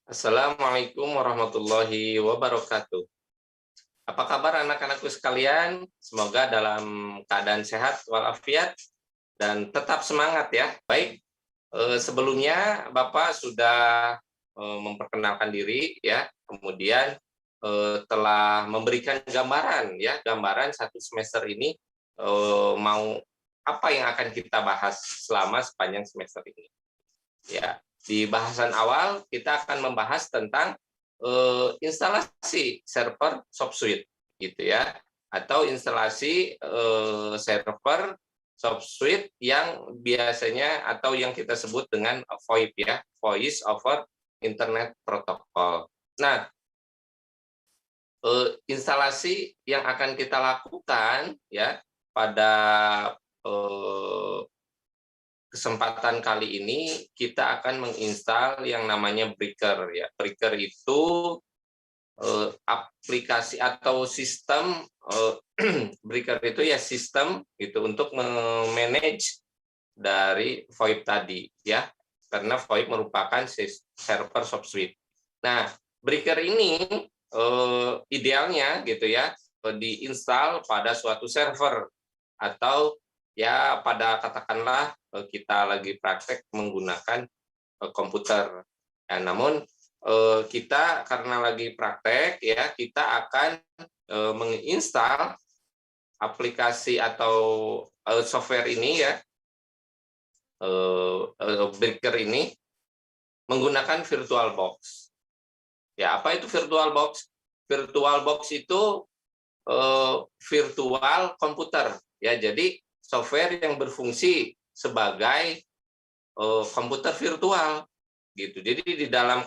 Assalamualaikum warahmatullahi wabarakatuh. Apa kabar anak-anakku sekalian? Semoga dalam keadaan sehat walafiat dan tetap semangat ya. Baik, sebelumnya Bapak sudah memperkenalkan diri ya, kemudian telah memberikan gambaran ya, gambaran satu semester ini mau apa yang akan kita bahas selama sepanjang semester ini. Ya, di bahasan awal kita akan membahas tentang instalasi server SoftSuite gitu ya, atau instalasi server SoftSuite yang biasanya atau yang kita sebut dengan VoIP ya, Voice over Internet Protocol. Nah, instalasi yang akan kita lakukan ya pada eh, kesempatan kali ini kita akan menginstal yang namanya Breaker ya. Breaker itu aplikasi atau sistem Breaker itu ya sistem gitu untuk memanage dari VoIP tadi ya. Karena VoIP merupakan server SoftSuite. Nah, Breaker ini idealnya gitu ya diinstal pada suatu server atau ya pada katakanlah kita lagi praktek menggunakan komputer. Ya, namun kita karena lagi praktek ya kita akan menginstal aplikasi atau software ini ya Breaker ini menggunakan VirtualBox. Ya, apa itu VirtualBox? VirtualBox itu virtual komputer ya. Jadi software yang berfungsi sebagai komputer virtual gitu. Jadi di dalam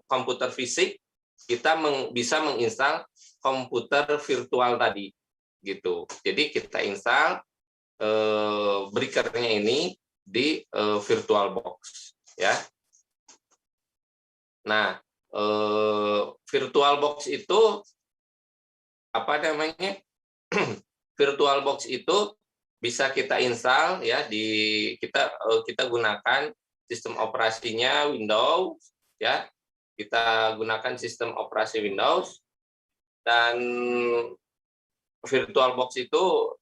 komputer fisik kita bisa menginstal komputer virtual tadi gitu. Jadi kita install Breaker-nya ini di VirtualBox ya. Nah, VirtualBox itu apa namanya? VirtualBox itu bisa kita install ya kita gunakan sistem operasinya Windows ya. Kita gunakan sistem operasi Windows dan VirtualBox itu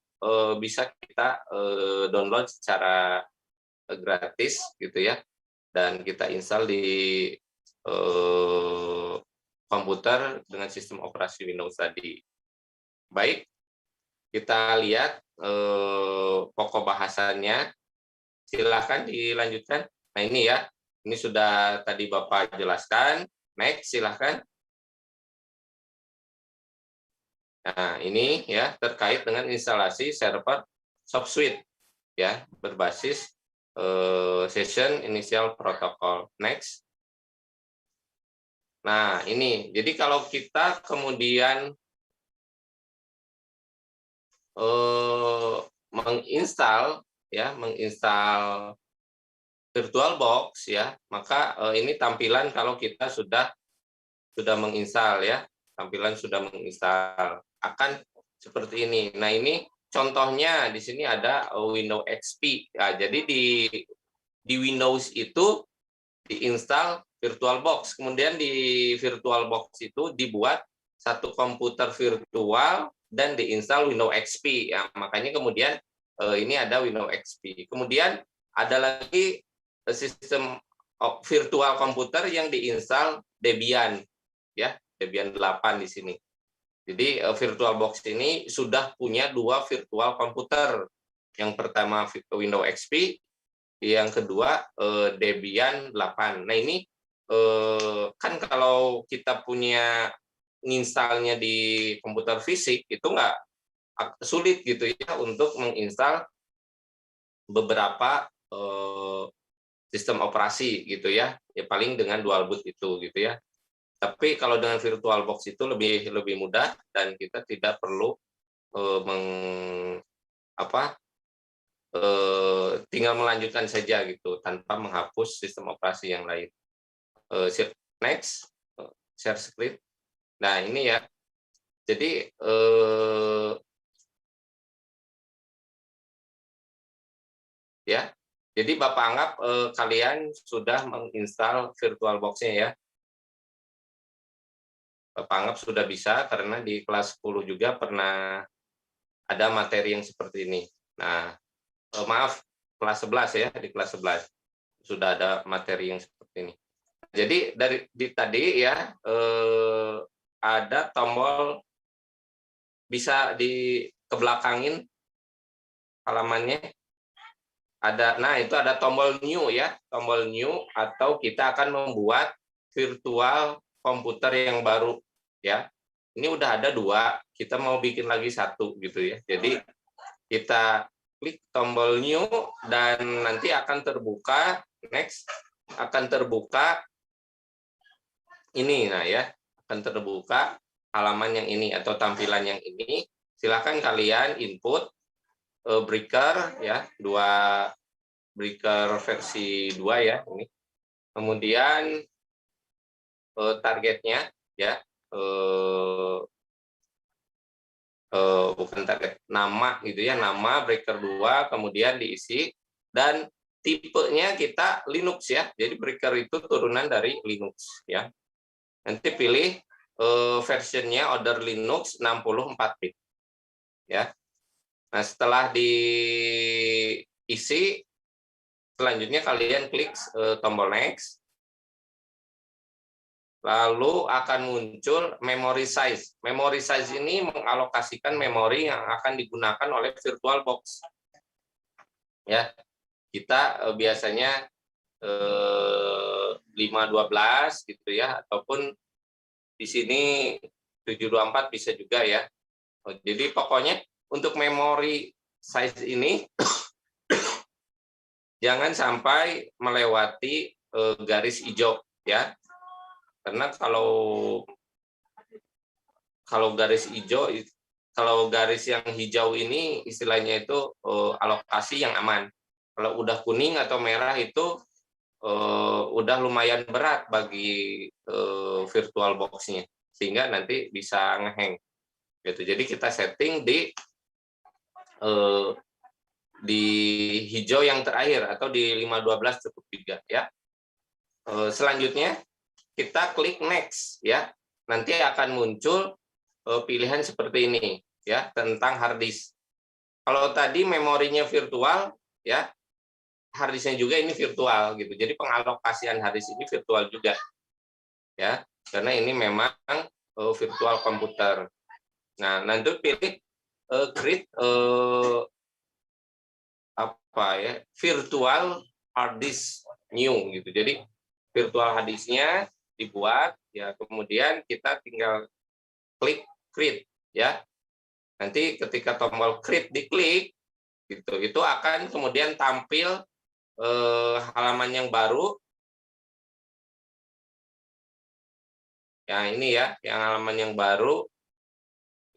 bisa kita download secara gratis gitu ya dan kita install di komputer dengan sistem operasi Windows tadi. Baik, kita lihat pokok bahasannya. Silahkan dilanjutkan. Nah ini ya, ini sudah tadi Bapak jelaskan. Next, silahkan. Nah ini ya terkait dengan instalasi server SoftSuite ya berbasis Session Initial Protocol. Next. Nah ini, jadi kalau kita kemudian menginstal VirtualBox ya, maka ini tampilan kalau kita sudah menginstal ya, tampilan sudah menginstal akan seperti ini. Nah ini contohnya di sini ada Windows XP. Ya, jadi di Windows itu diinstal VirtualBox, kemudian di VirtualBox itu dibuat satu komputer virtual dan diinstal Windows XP. Ya, makanya kemudian ini ada Windows XP. Kemudian ada lagi sistem virtual komputer yang diinstal Debian ya, Debian 8 di sini. Jadi VirtualBox ini sudah punya dua virtual komputer. Yang pertama Windows XP, yang kedua Debian 8. Nah ini kan kalau kita punya menginstalnya di komputer fisik itu nggak sulit gitu ya untuk menginstal beberapa sistem operasi gitu ya, paling dengan dual boot itu gitu ya. Tapi kalau dengan VirtualBox itu lebih mudah dan kita tidak perlu tinggal melanjutkan saja gitu tanpa menghapus sistem operasi yang lain. Next, share screen. Nah ini ya, jadi ya, jadi Bapak anggap kalian sudah menginstal VirtualBox-nya ya. Pak Anggap sudah bisa karena di kelas 10 juga pernah ada materi yang seperti ini. Nah, maaf, kelas 11 ya, di kelas 11 sudah ada materi yang seperti ini. Jadi tadi ya ada tombol, bisa dikebelakangin halamannya. Nah itu ada tombol new ya, tombol new, atau kita akan membuat virtual komputer yang baru ya. Ini udah ada 2, kita mau bikin lagi 1 gitu ya. Jadi kita klik tombol new dan nanti akan terbuka, next, akan terbuka ini. Nah ya, akan terbuka halaman yang ini atau tampilan yang ini. Silakan kalian input breaker ya, 2 breaker versi 2 ya ini. Kemudian targetnya ya, bukan target, nama gitu ya, nama breaker 2, kemudian diisi, dan tipenya kita Linux ya. Jadi breaker itu turunan dari Linux ya. Nanti pilih versionnya order Linux 64 bit ya. Nah, setelah diisi, selanjutnya kalian klik tombol next. Lalu akan muncul memory size. Memory size ini mengalokasikan memori yang akan digunakan oleh VirtualBox. Ya, kita biasanya 512 gitu ya, ataupun di sini 724 bisa juga ya. Jadi pokoknya untuk memori size ini jangan sampai melewati garis hijau ya. Karena kalau garis hijau, kalau garis yang hijau ini istilahnya itu alokasi yang aman. Kalau udah kuning atau merah itu udah lumayan berat bagi VirtualBox-nya, sehingga nanti bisa ngehang. Gitu. Jadi kita setting di hijau yang terakhir atau di 512 cukup juga ya. Selanjutnya kita klik next ya. Nanti akan muncul pilihan seperti ini ya, tentang hard disk. Kalau tadi memorinya virtual ya, hard disknya juga ini virtual gitu. Jadi pengalokasian hard disk ini virtual juga ya, karena ini memang virtual komputer. Nah, nanti pilih create apa ya, virtual hard disk new gitu. Jadi virtual hard disknya dibuat ya, kemudian kita tinggal klik create ya. Nanti ketika tombol create diklik gitu, itu akan kemudian tampil halaman yang baru ya. Ini ya, yang halaman yang baru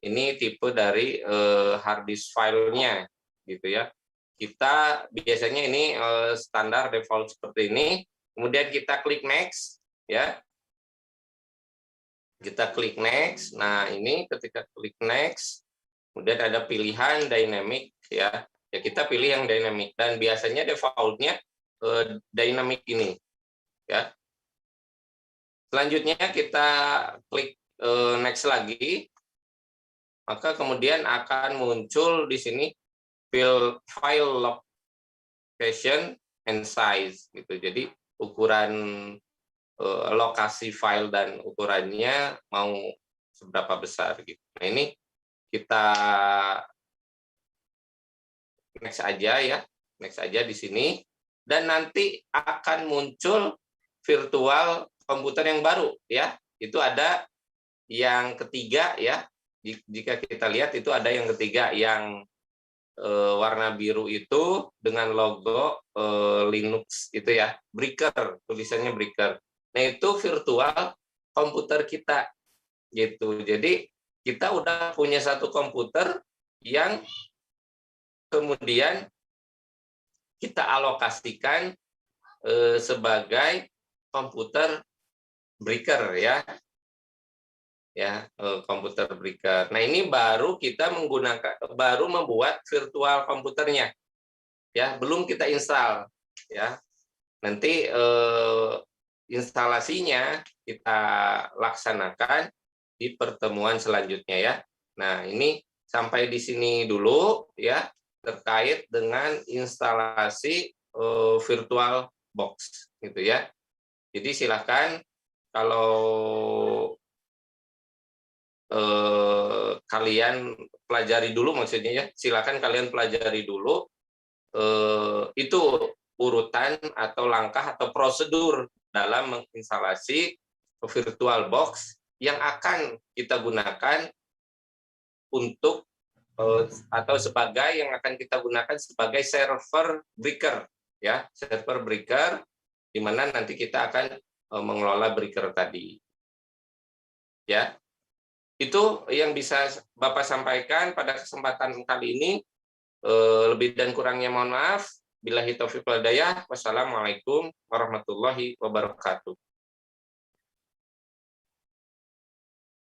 ini tipe dari hard disk filenya gitu ya. Kita biasanya ini standar default seperti ini. Kemudian kita klik next ya. Kita klik next. Nah, ini ketika klik next, kemudian ada pilihan dynamic ya. Ya kita pilih yang dynamic, dan biasanya defaultnya dynamic ini ya. Selanjutnya kita klik next lagi. Maka kemudian akan muncul di sini file location and size gitu. Jadi ukuran lokasi file dan ukurannya mau seberapa besar gitu. Nah, ini kita next aja ya. Next aja di sini, dan nanti akan muncul virtual komputer yang baru ya. Itu ada yang ketiga ya. Jika kita lihat itu ada yang ketiga, yang warna biru itu dengan logo Linux itu ya, breaker, tulisannya breaker. Nah, itu virtual komputer kita gitu. Jadi kita udah punya satu komputer yang kemudian kita alokasikan sebagai komputer breaker ya. Ya, komputer breaker. Nah, ini baru kita baru membuat virtual komputernya ya, belum kita install ya. Nanti instalasinya kita laksanakan di pertemuan selanjutnya ya. Nah, ini sampai di sini dulu ya terkait dengan instalasi virtual box gitu ya. Jadi silakan kalau kalian pelajari dulu, maksudnya ya, silakan kalian pelajari dulu itu urutan atau langkah atau prosedur dalam menginstalasi virtual box yang akan kita gunakan untuk atau sebagai yang akan kita gunakan sebagai server breaker ya, server breaker di mana nanti kita akan mengelola breaker tadi. Ya. Itu yang bisa Bapak sampaikan pada kesempatan kali ini. Lebih dan kurangnya mohon maaf. Billahi taufiq wal hidayah. Wassalamualaikum warahmatullahi wabarakatuh.